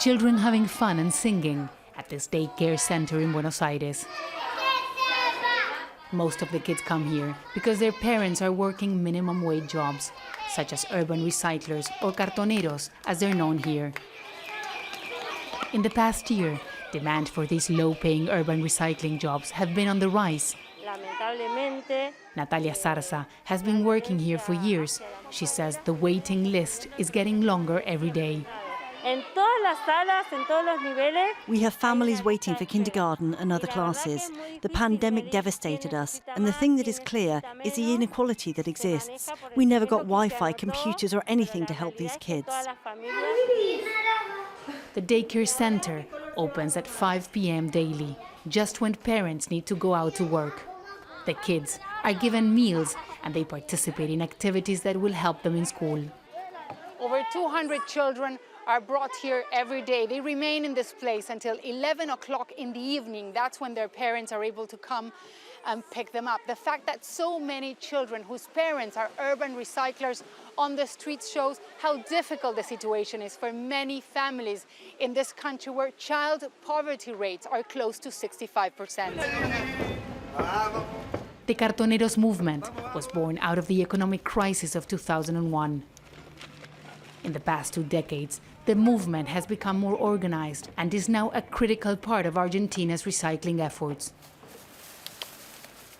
Children having fun and singing at this daycare center in Buenos Aires. Most of the kids come here because their parents are working minimum wage jobs, such as urban recyclers or cartoneros, as they're known here. In the past year, demand for these low-paying urban recycling jobs have been on the rise. Natalia Zarza has been working here for years. She says the waiting list is getting longer every day. We have families waiting for kindergarten and other classes. The pandemic devastated us, and the thing that is clear is the inequality that exists. We never got Wi-Fi, computers or anything to help these kids. The daycare center opens at 5 p.m. daily, just when parents need to go out to work. The kids are given meals and they participate in activities that will help them in school. Over 200 children are brought here every day. They remain in this place until 11 o'clock in the evening. That's when their parents are able to come and pick them up. The fact that so many children whose parents are urban recyclers on the streets shows how difficult the situation is for many families in this country where child poverty rates are close to 65%. The Cartoneros movement was born out of the economic crisis of 2001. In the past 2 decades, the movement has become more organized and is now a critical part of Argentina's recycling efforts.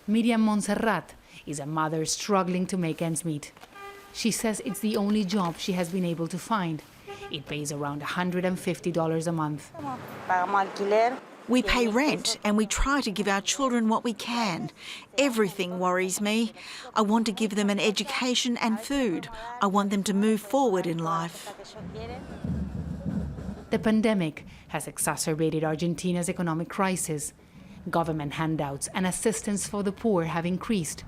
Miriam Montserrat is a mother struggling to make ends meet. She says it's the only job she has been able to find. It pays around $150 a month. We pay rent and we try to give our children what we can. Everything worries me. I want to give them an education and food. I want them to move forward in life. The pandemic has exacerbated Argentina's economic crisis. Government handouts and assistance for the poor have increased.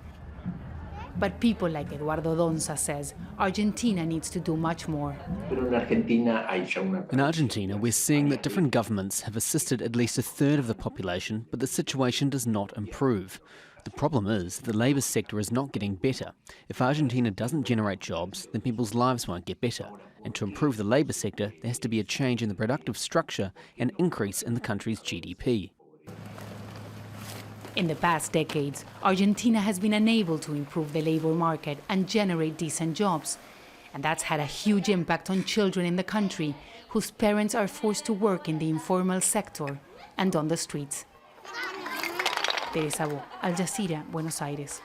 But people like Eduardo Donza says Argentina needs to do much more. In Argentina, we're seeing that different governments have assisted at least a third of the population, but the situation does not improve. The problem is the labour sector is not getting better. If Argentina doesn't generate jobs, then people's lives won't get better. And to improve the labour sector, there has to be a change in the productive structure and increase in the country's GDP. In the past decades, Argentina has been unable to improve the labor market and generate decent jobs. And that's had a huge impact on children in the country, whose parents are forced to work in the informal sector and on the streets. Teresa, Jazeera, Buenos Aires.